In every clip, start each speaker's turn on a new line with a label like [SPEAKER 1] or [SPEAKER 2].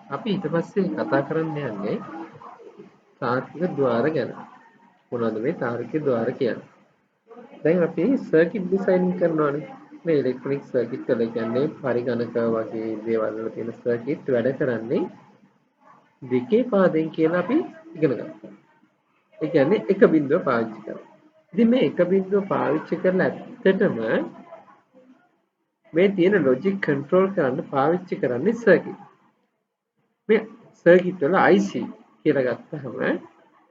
[SPEAKER 1] අපි ඊට පස්සේ කතා කරන්න යන්නේ තාර්කික ద్వාර ගැන. මොනවද මේ තාර්කික ద్వාර කියන්නේ? දැන් අපි සර්කිට් ඩිසයින් කරනවානේ. මේ ඉලෙක්ට්‍රොනික සර්කිට් වල කියන්නේ පරිගණක වගේ දේවල් වල තියෙන සර්කිට් වැඩ කරන්නේ දෙකේ පාදයෙන් කියලා අපි ඉගෙන ගන්නවා. ඒ කියන්නේ එක බිඳුව පාවිච්චි කරලා. ඉතින් මේ එක බිඳුව පාවිච්චි කරලා ඇත්තටම මේ තියෙන ලොජික් කන්ට්‍රෝල් කරන්න පාවිච්චි කරන්නේ සර්කිට්. මේ සර්කිට් වල IC කියලා ගත්තහම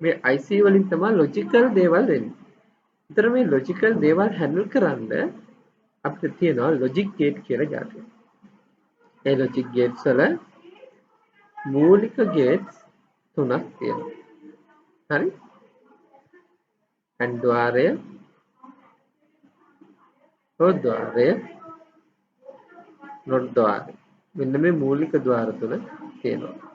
[SPEAKER 1] මේ IC වලින් තමයි ලොජිකල් දේවල් වෙන්නේ. ඒතර මේ ලොජිකල් දේවල් හැන්ඩල් කරන්න අපිට තියෙනවා ලොජික් ගේට් කියලා જાතියක්. ඒ ලොජික් ගේට්ස් වල මූලික ගේට්ස් තුනක් තියෙනවා. හරි? AND ద్వාරය, OR ద్వාරය, NOT ద్వාරය. මෙන්න මේ මූලික ద్వාර තුන තියෙනවා.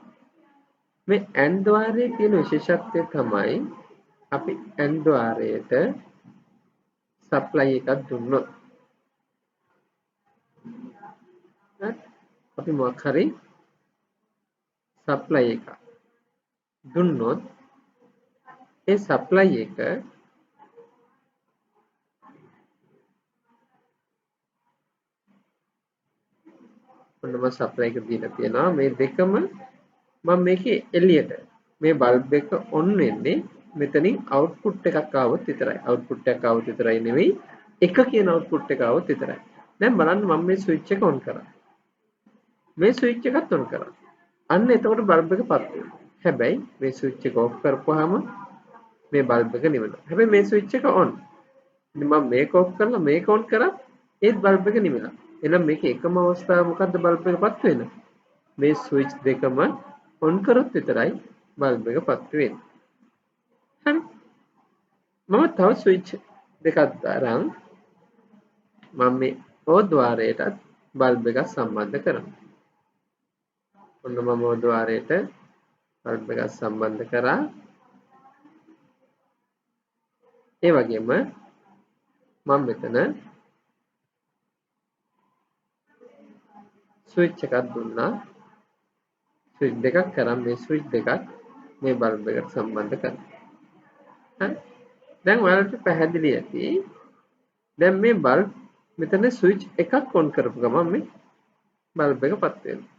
[SPEAKER 1] මේ AND ద్వාරයේ තියෙන විශේෂත්වය තමයි අපි AND ద్వාරයට සප්ලයි එකක් දුන්නොත් අපි මොකක් හරි සප්ලයි එකක් දුන්නොත් ඒ සප්ලයි එක ඔන්නම සප්ලයි එක දීලා තියෙනවා මේ දෙකම මම මේකේ එළියට මේ බල්බ් එක ඔන් වෙන්නේ මෙතනින් අවුට්පුට් එකක් ආවොත් විතරයි. අවුට්පුට් එකක් ආවොත් විතරයි නෙවෙයි එක කියන අවුට්පුට් එක ආවොත් විතරයි. දැන් බලන්න මම මේ ස්විච් එක ඔන් කරා. මේ ස්විච් එකත් ඔන් කරා. අන්න එතකොට බල්බ් එක පත් වෙනවා. හැබැයි මේ ස්විච් එක ඔෆ් කරපුවාම මේ බල්බ් එක නිවෙනවා. හැබැයි මේ ස්විච් එක ඔන්. ඉතින් මම මේක ඔෆ් කරලා මේක ඔන් කරා ඒත් බල්බ් එක නිවෙනවා. එහෙනම් මේකේ එකම අවස්ථාව මොකද්ද බල්බ් එක පත් වෙන්නේ? මේ ස්විච් දෙකම ඔන් කරොත් විතරයි බල්බ් එක පත් වෙන්නේ. හරි. මම තව ස්විච් දෙකක් දාරන් මම මේ O ద్వාරයටත් බල්බ් එකක් සම්බන්ධ කරනවා. ඔන්න මම O ద్వාරයට බල්බ් එකක් සම්බන්ධ කරා. ඒ වගේම මම මෙතන ස්විච් එකක් දුන්නා. ස්විච් දෙකක් කරන් මේ ස්විච් දෙකක් මේ බල්බ් එකට සම්බන්ධ කරනවා. හරි. දැන් ඔයාලට පැහැදිලි ඇති. දැන් මේ බල්බ් මෙතන ස්විච් එකක් ඔන් කරපු ගමන් මේ බල්බ් එක පත් වෙනවා.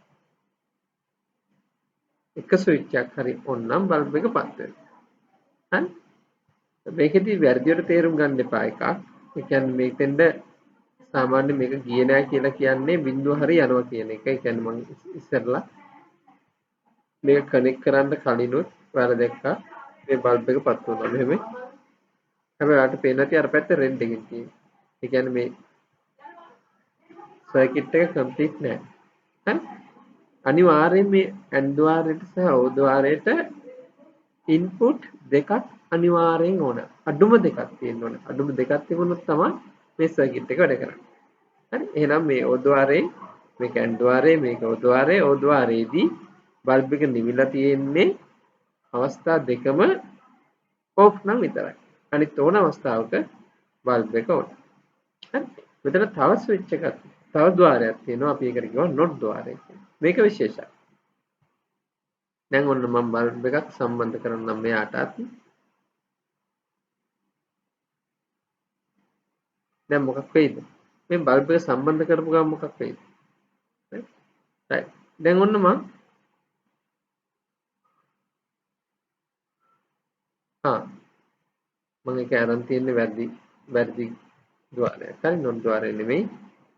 [SPEAKER 1] එක ස්විච් එකක් හරි ඔන් නම් බල්බ් එක පත් වෙනවා. හරි. මේකෙදි වැරදියට තේරුම් ගන්න එපා එකක්. ඒ කියන්නේ මේකෙන්ද සාමාන්‍ය මේක ගියේ නෑ කියලා කියන්නේ බිඳුව හරි යනවා කියන එක. ඒ කියන්නේ මම ඉස්සරලා මේක කනෙක්ට් කරන්න කලිනුත් ඔයාලා දැක්කා මේ බල්බ් එක පත් වුණා. මෙහෙම. හැබැයි ඔයාලට පේන්නේ නැති අර පැත්තේ රෙඩ් එකකින් තියෙන්නේ. ඒ කියන්නේ මේ සර්කිට් එක කම්ප්ලීට් නෑ. හරි? අනිවාර්යයෙන් මේ AND ద్వාරයට සහ OR ద్వාරයට ඉන්පුට් දෙකක් අනිවාර්යෙන් ඕන. අඩුම දෙකක් තියෙන්න ඕන. අඩුම දෙකක් තිබුණොත් තමයි මේ සර්කිට් එක වැඩ කරන්නේ. හරි? එහෙනම් මේ OR ద్వාරේ මේක AND ద్వාරේ මේක OR ద్వාරේ OR ద్వාරේදී බල්බ් එක නිවිලා තියෙන්නේ අවස්ථා දෙකම ඔෆ් නම් විතරයි. අනිත් ඕන අවස්ථාවක බල්බ් එක ඔන්. හරි? මෙතන තව ස්විච් එකක් තව ద్వාරයක් තියෙනවා. අපි ඒකට කියනවා NOT ద్వාරය කියලා. මේක විශේෂයි. දැන් ඔන්න මම බල්බ් එකක් සම්බන්ධ කරන්නම් මෙයාටත්. දැන් මොකක් වෙයිද? මේ බල්බ් එක සම්බන්ධ කරපු ගමන් මොකක් වෙයිද? right. දැන් ඔන්න මම මම ඒක අරන් තියෙන්නේ වැරදි ద్వාරයක්. හරි NOT ద్వාරය නෙමෙයි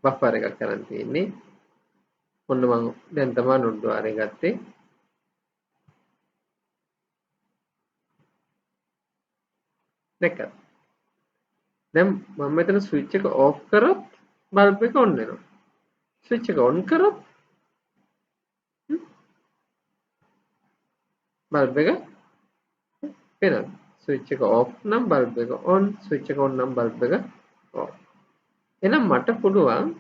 [SPEAKER 1] බෆර් එකක් අරන් තියෙන්නේ. ඔන්න මම දැන් තමයි NOT ద్వාරය ගත්තේ. දැක්කද? දැන් මම මෙතන ස්විච් එක ඕෆ් කරොත් බල්බ් එක ඔන් වෙනවා. ස්විච් එක ඔන් කරොත් බල්බ් එක වෙනවා. ස්විච් එක ඕෆ් නම් බල්බ් එක ඔන්, ස්විච් එක ඔන් නම් බල්බ් එක ඔෆ්. එහෙනම් මට පුළුවන්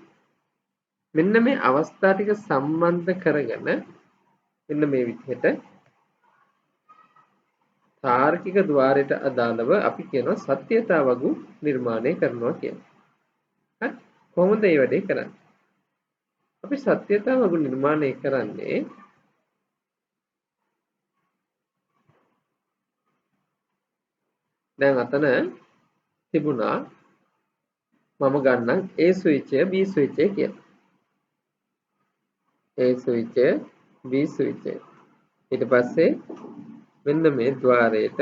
[SPEAKER 1] මෙන්න මේ අවස්ථා ටික සම්බන්ධ කරගෙන මෙන්න මේ විදිහට තාර්කික ద్వාරයට අදාළව අපි කියනවා සත්‍යතා වගු නිර්මාණය කරනවා කියලා. හරි? කොහොමද මේ වැඩේ කරන්නේ? අපි සත්‍යතා වගු නිර්මාණය කරන්නේ දැන් අතන තිබුණා මම ගන්නම් A ස්විචය B ස්විචය කියලා. A ස්විචය B ස්විචය. ඊට පස්සේ මෙන්න මේ ద్వාරයට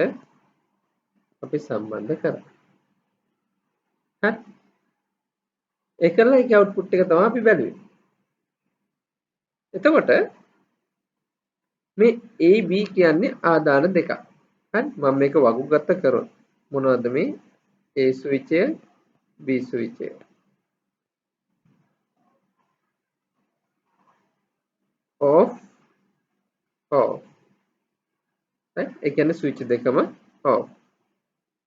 [SPEAKER 1] අපි සම්බන්ධ කරා. හරි. ඒකලා ඒකේ අවුට්පුට් එක තමයි අපි බැලුවේ. එතකොට මේ A B කියන්නේ ආදාන දෙකක්. හරි. මම මේක වගුගත කරොත් මොනවද මේ A ස්විචය B ස්විචය. off off. right? ඒ කියන්නේ ස්විච් දෙකම off.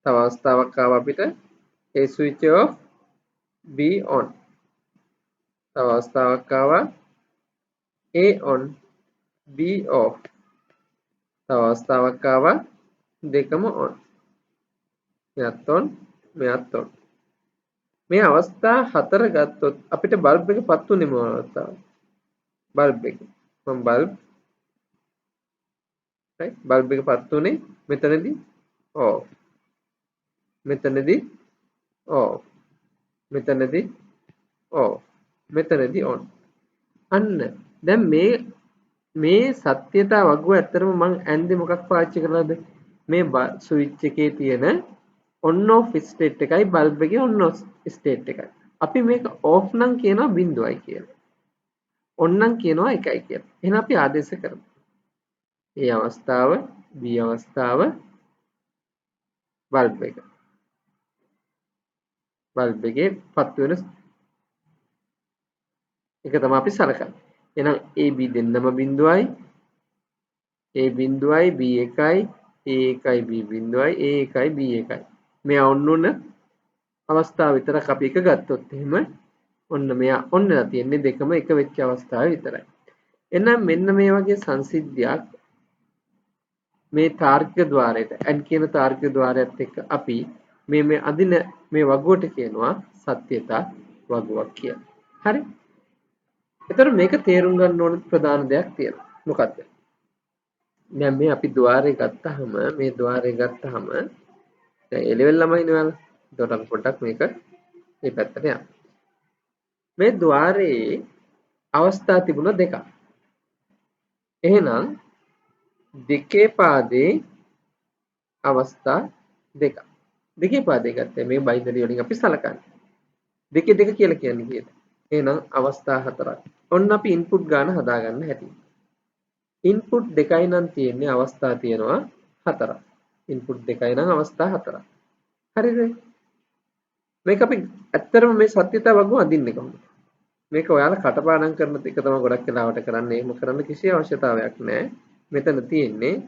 [SPEAKER 1] තව අවස්ථාවක් ආව අපිට A switch off B on. තව අවස්ථාවක් ආවා A on B off. තව අවස්ථාවක් ආවා දෙකම on. මෙයත් on මෙයත් on. මේ අවස්ථා හතර ගත්තොත් අපිට බල්බ් එක පත් වෙන්නේ මොන අවස්ථාවද? බල්බ් එක. මම බල්බ් right බල්බ් එක පත් උනේ මෙතනදී off. මෙතනදී off. මෙතනදී off. මෙතනදී on. අන්න දැන් මේ සත්‍යතා වගුව ඇත්තටම මම ඇන්දේ මොකක් පාවිච්චි කරලාද මේ ස්විච් එකේ තියෙන on off ස්ටේට් එකයි බල්බ් එකේ on off ස්ටේට් එකයි අපි මේක off නම් කියනවා 0යි කියලා on නම් කියනවා 1යි කියලා එහෙනම් අපි ආදේශ කරමු A අවස්ථාව B අවස්ථාව බල්බ් එකේ පත් වෙන එක තමයි අපි සලකන්නේ එහෙනම් AB දෙන්නම 0යි A බිඳුවයි B එකයි A එකයි B බිඳුවයි A එකයි B එකයි මෙයා ඔන්න අවස්ථාව විතරක් අපි එක ගත්තොත් එහෙම ඔන්න මෙයා ඔන්නලා තියෙන්නේ දෙකම එක වෙච්ච අවස්ථාව විතරයි එහෙනම් මෙන්න මේ වගේ සංසිද්ධියක් මේ තාර්කික ద్వාරයට ඇඩ් කියන තාර්කික ద్వාරයත් එක්ක අපි මේ අදින මේ වගුවට කියනවා සත්‍යතා වගුවක් කියලා හරි එතකොට මේක තේරුම් ගන්න ඕන ප්‍රධාන දෙයක් තියෙනවා මොකක්ද දැන් මේ අපි ద్వාරය ගත්තාම මේ ద్వාරය ගත්තාම දැන් A level ළමයිනේ ඔයාලා. එතකොට අපි පොඩ්ඩක් මේක මේ පැත්තට යමු. මේ ద్వාරයේ අවස්ථා තිබුණා දෙකක්. එහෙනම් දෙකේ පාදේ අවස්ථා දෙකක්. දෙකේ පාදේ ගත්තේ මේ බයිනරි වලින් අපි සලකන්නේ. දෙකේ දෙක කියලා කියන්නේ කීයද? එහෙනම් අවස්ථා හතරක්. ඔන්න අපි ඉන්පුට් ගාන හදාගන්න හැටි. ඉන්පුට් දෙකයි නම් තියෙන්නේ අවස්ථා තියෙනවා හතරක්. ඉන්පුට් දෙකයි නම් අවස්ථා හතරක්. හරිද? මේක අපි ඇත්තටම මේ සත්‍යතාව වගුව අඳින්නේ කොහොමද? මේක ඔයාලා කටපාඩම් කරන එක තමයි ගොඩක් වෙලාවට කරන්නේ. එහෙම කරන්න කිසි අවශ්‍යතාවයක් නැහැ. මෙතන තියෙන්නේ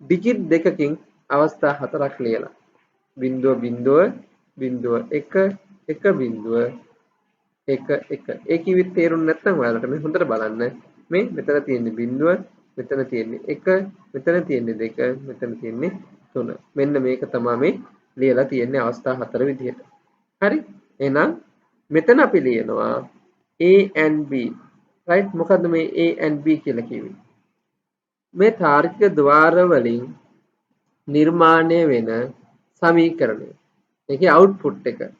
[SPEAKER 1] ඩිජිට් දෙකකින් අවස්ථා හතරක් ලියලා. 0 0 0 1 1 0 1 1. ඒ කිව්වෙත් තේරුම් නැත්නම් ඔයාලට මේ හොඳට බලන්න. මේ මෙතන තියෙන්නේ 0 මෙතන තියෙන්නේ 1 මෙතන තියෙන්නේ 2 මෙතන තියෙන්නේ 3. මෙන්න මේක තමයි මේ ලියලා තියෙන්නේ අවස්ථා හතර විදිහට. හරි? එහෙනම් මෙතන අපි ලියනවා A and B. right? මොකද්ද මේ A and B කියලා කිව්වේ? මේ තාර්කික ద్వාර වලින් නිර්මාණය වෙන සමීකරණය. ඒකේ අවුට්පුට් එක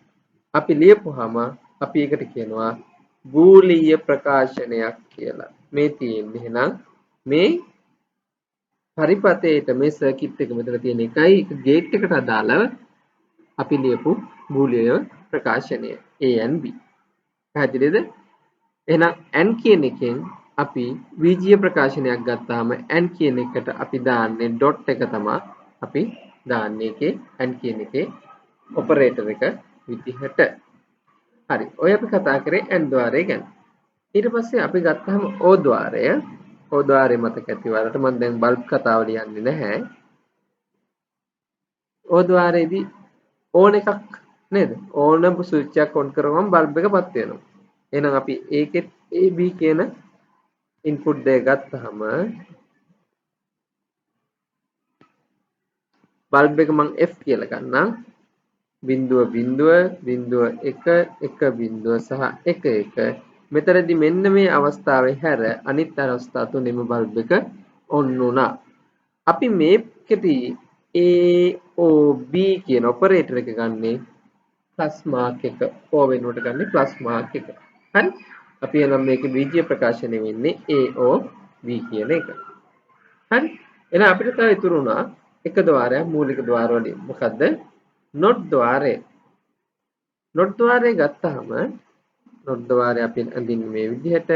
[SPEAKER 1] අපි ලියපුවාම අපි ඒකට කියනවා බූලිය ප්‍රකාශනයක් කියලා. මේ තියෙන්නේ එහෙනම් මේ පරිපතේට මේ සර්කිට් එක මෙතන තියෙන එකයි ගේට් එකට අදාළව අපි ලියපු බූලිය ප්‍රකාශනය A and B. පැහැදිලිද? එහෙනම් n කියන එකෙන් අපි බීජීය ප්‍රකාශනයක් ගත්තාම n කියන එකට අපි දාන්නේ ඩොට් එක තමයි අපි දාන්නේ එකේ n කියන එකේ ඔපරේටර් එක විදිහට. හරි. ඔය අපි කතා කරේ n ద్వාරය ගැන. ඊට පස්සේ අපි ගත්තාම O ద్వාරය. O ద్వාරය මතක ඇති වලට මම දැන් බල්බ් කතාව ලියන්නේ නැහැ. O ద్వාරයේදී ඕන එකක් නේද? ඕනම ස්විච් එකක් ඔන් කරවම බල්බ් එක පත් වෙනවා. එහෙනම් අපි ඒකෙත් AB කියන ඉන්පුට් දෙක ගත්තාම බල්බ් එක මම F කියලා ගන්නම් 0 0 0 1 1 0 සහ 1 1 මෙතනදී මෙන්න මේ අවස්ථාවේ හැර අනිත් අවස්ථා තුනෙම බල්බ් එක ඔන් වුණා. අපි මේකෙදී AOB කියන ඔපරේටර් එක ගන්නේ ප්ලස් මාක් එක O වෙනුවට ගන්නේ ප්ලස් මාක් එක. හරි? අපි එහෙනම් මේකේ බීජීය ප්‍රකාශනය වෙන්නේ AOB කියන එක. හරි? එහෙනම් අපිට තව ඉතුරු වුණා එක ద్వාරයක් මූලික ద్వාර වලින්. මොකද්ද? not ద్వාරය. not ద్వාරය ගත්තාම not ద్వාරය අපි අඳින්නේ මේ විදිහට.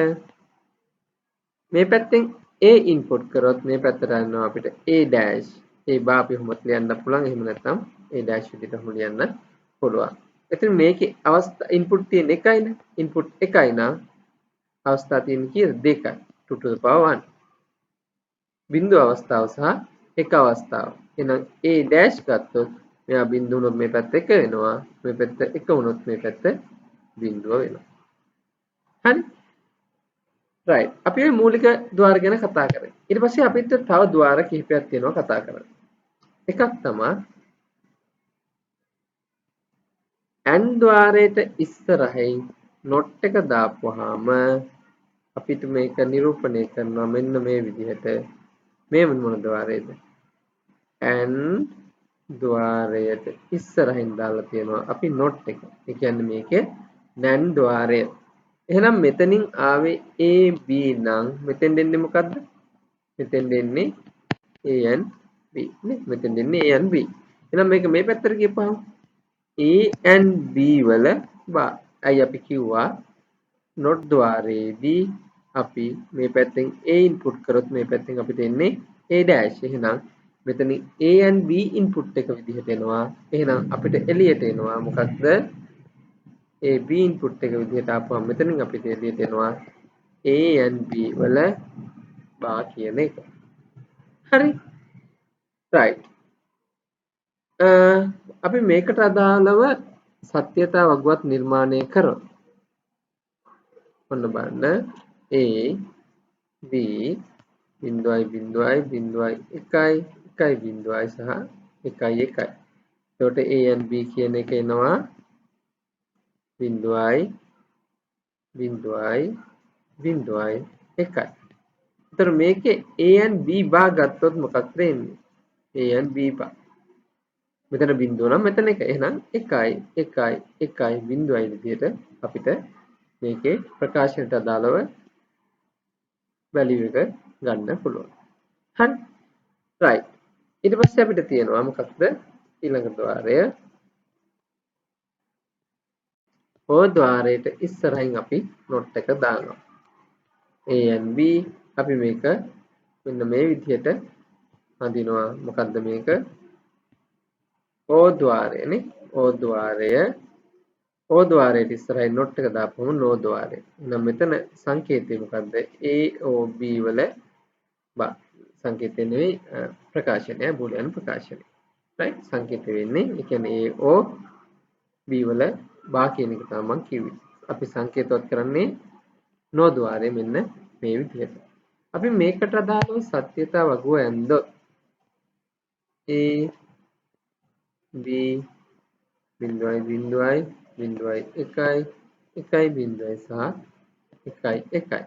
[SPEAKER 1] මේ පැත්තෙන් A ඉන්පුට් කරොත් මේ පැත්තට යනවා අපිට A dash. ඒ බා අපි කොහොමද ලියන්න පුළුවන්. එහෙම නැත්නම් A dash විදිහට හොම ලියන්න පුළුවන්. එතන මේකේ අවස්ථා ඉන්පුට් තියෙන එකයිනේ. ඉන්පුට් එකයි නම් අවස්ථා තියෙන කීයද? දෙකයි. 2 to the power 1. බිංදු අවස්ථාව සහ එක අවස්ථාව. එහෙනම් A dash ගත්තොත් මෙයා බිංදු වුණොත් මේ පැත්ත 1 වෙනවා. මේ පැත්ත 1 වුණොත් මේ පැත්ත බිංදුව වෙනවා. හරි? රයිට්. අපි මේ මූලික ద్వාර ගැන කතා කරේ. ඊට පස්සේ අපිට තව ద్వාර කිහිපයක් තියෙනවා කතා කරන්න. එකක් තමයි AND ద్వාරයට ඉස්සරහින් not එක දාපුවාම අපිට මේක නිරූපණය කරනවා මෙන්න මේ විදිහට. මේ මොන ద్వාරයේද? AND ద్వාරයට ඉස්සරහින් දාලා තියෙනවා අපි not එක. ඒ කියන්නේ මේකේ NAND ద్వාරය. එහෙනම් මෙතනින් ආවේ AB නම් මෙතෙන් දෙන්නේ මොකද්ද? මෙතෙන් දෙන්නේ A and B නේ. මෙතෙන් දෙන්නේ A and B. එහෙනම් මේක මේ පැත්තට ගියපහම A and B වල බා. අයි අපි කිව්වා not ద్వාරයේදී අපි මේ පැත්තෙන් A ඉන්පුට් කරොත් මේ පැත්තෙන් අපිට එන්නේ A dash. එහෙනම් මෙතන A and B ඉන්පුට් එක විදිහට එනවා. එහෙනම් අපිට එළියට එනවා මොකක්ද? A B ඉන්පුට් එක විදිහට ආපුවම මෙතනින් අපිට එළියට එනවා A and B වල බා කියන එක. හරි? right. අපි මේකට අදාළව සත්‍යතා වගුවක් නිර්මාණය කරමු. ඔන්න බලන්න A B බිංදුවයි බිංදුවයි බිංදුවයි 1යි 1යි බිංදුවයි සහ 1යි 1යි. එතකොට A and B කියන එක එනවා බිංදුවයි බිංදුවයි බිංදුවයි 1යි. එතකොට මේකේ A and B බා ගත්තොත් මොකක්ද වෙන්නේ? A and B බා. මෙතන බිංදුව නම් මෙතන 1. එහෙනම් 1යි 1යි 1යි බිංදුවයි විදිහට අපිට මේකේ ප්‍රකාශනයට අදාළව වැලියු එක ගන්න පුළුවන්. හරි? right. ඊට පස්සේ අපිට තියෙනවා මොකක්ද? ඊළඟ ద్వාරය. O ద్వාරයට ඉස්සරහින් අපි not එක දානවා. A and B අපි මේක මෙන්න මේ විදිහට හඳිනවා. මොකද්ද මේක? O ద్వාරයනේ. O ద్వාරය O ద్వාරයට ඉස්සරහින් not එක දාපුවම no ద్వාරය. එහෙනම් මෙතන සංකේතය මොකද්ද? A O B වල බා සංකේතය නෙවෙයි ප්‍රකාශනය බූලියන් ප්‍රකාශනය. right? සංකේතය වෙන්නේ ඒ කියන්නේ A O B වල බා කියන එක තමයි මම කිව්වේ. අපි සංකේතවත් කරන්නේ no ద్వාරය මෙන්න මේ විදිහට. අපි මේකට අදාළව සත්‍යතා වගුව ඇන්දොත් A B බිංදුවයි බිංදුවයි බිංදුවයි 1යි 1යි බිංදුවයි සහ 1යි 1යි.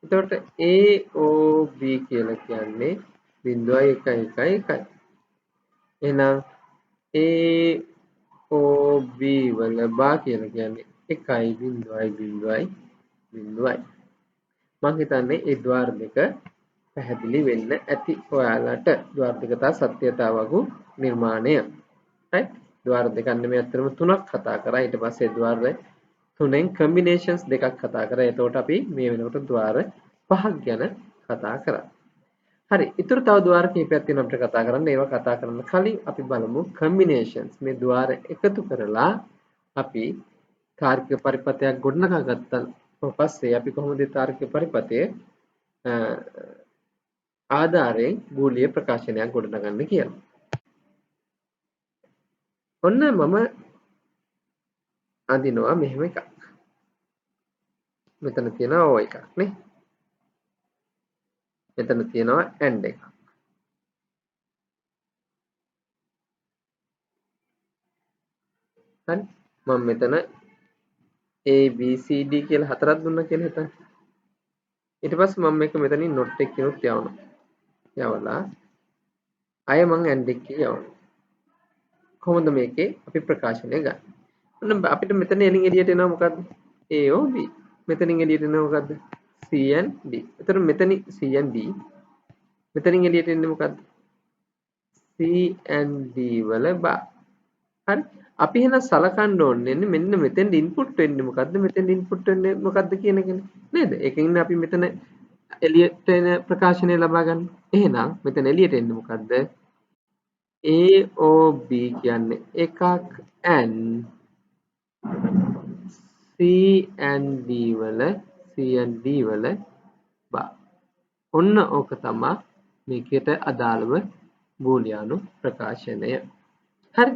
[SPEAKER 1] එතකොට AOB කියලා කියන්නේ බිංදුවයි 1යි 1යි 1යි. එහෙනම් AOB වල බා කියලා කියන්නේ 1යි බිංදුවයි බිංදුවයි බිංදුවයි. මම හිතන්නේ ඒ ద్వාර දෙක පැහැදිලි වෙන්න ඇති ඔයාලට. ద్వාර දෙක තා සත්‍යතා වගු නිර්මාණය. right? ద్వාර දෙකක් නෙමෙයි අතරම තුනක් කතා කරා. ඊට පස්සේ ద్వාර තුනෙන් කම්බිනේෂන්ස් දෙකක් කතා කරා. එතකොට අපි මේ වෙනකොට ద్వාර පහක් ගැන කතා කරා. හරි. ඊටු තව ద్వාර කිහිපයක් තියෙනවා අපිට කතා කරන්න. ඒවා කතා කරන්න කලින් අපි බලමු කම්බිනේෂන්ස්. මේ ద్వාර එකතු කරලා අපි තාර්කික පරිපථයක් ගොඩනගා ගත්තා. පස්සේ අපි කොහොමද තාර්කික පරිපථයේ ආධාරයෙන් බූලිය ප්‍රකාශනයක් ගොඩනගන්නේ කියලා. ඔන්න මම අඳිනවා මෙහෙම එකක්. මෙතන තියෙනවා O එකක් නේ. මෙතන තියෙනවා AND එකක්. හරි. මම මෙතන A B C D කියලා හතරක් දුන්නා කියලා හිතන්න. ඊට පස්සේ මම මේක මෙතනින් not එකකිනුත් යවනවා. යවලා අය මං ඇන්ඩ් එකේ යවනවා. කොහොමද මේකේ අපි ප්‍රකාශනය ගන්න? ඔන්න අපිට මෙතන එළියට එනවා මොකද්ද? A O B. මෙතනින් එළියට එනවා මොකද්ද? C and D. එතකොට මෙතනින් C and D. මෙතනින් එළියට එන්නේ මොකද්ද? C and D වල බා. හරි. අපි එහෙනම් සලකන්න ඕනේ මෙන්න මෙතෙන් ඉන්පුට් වෙන්නේ මොකද්ද? මෙතෙන් ඉන්පුට් වෙන්නේ මොකද්ද කියන එකනේ. නේද? ඒකෙන් අපි මෙතන එළියට එන ප්‍රකාශනය ලබා ගන්න. එහෙනම් මෙතන එළියට එන්නේ මොකද්ද? AOB කියන්නේ එකක් and C&D වල බා. ඔන්න ඕක තමයි මේකට අදාළව බූලියානු ප්‍රකාශනය. හරි.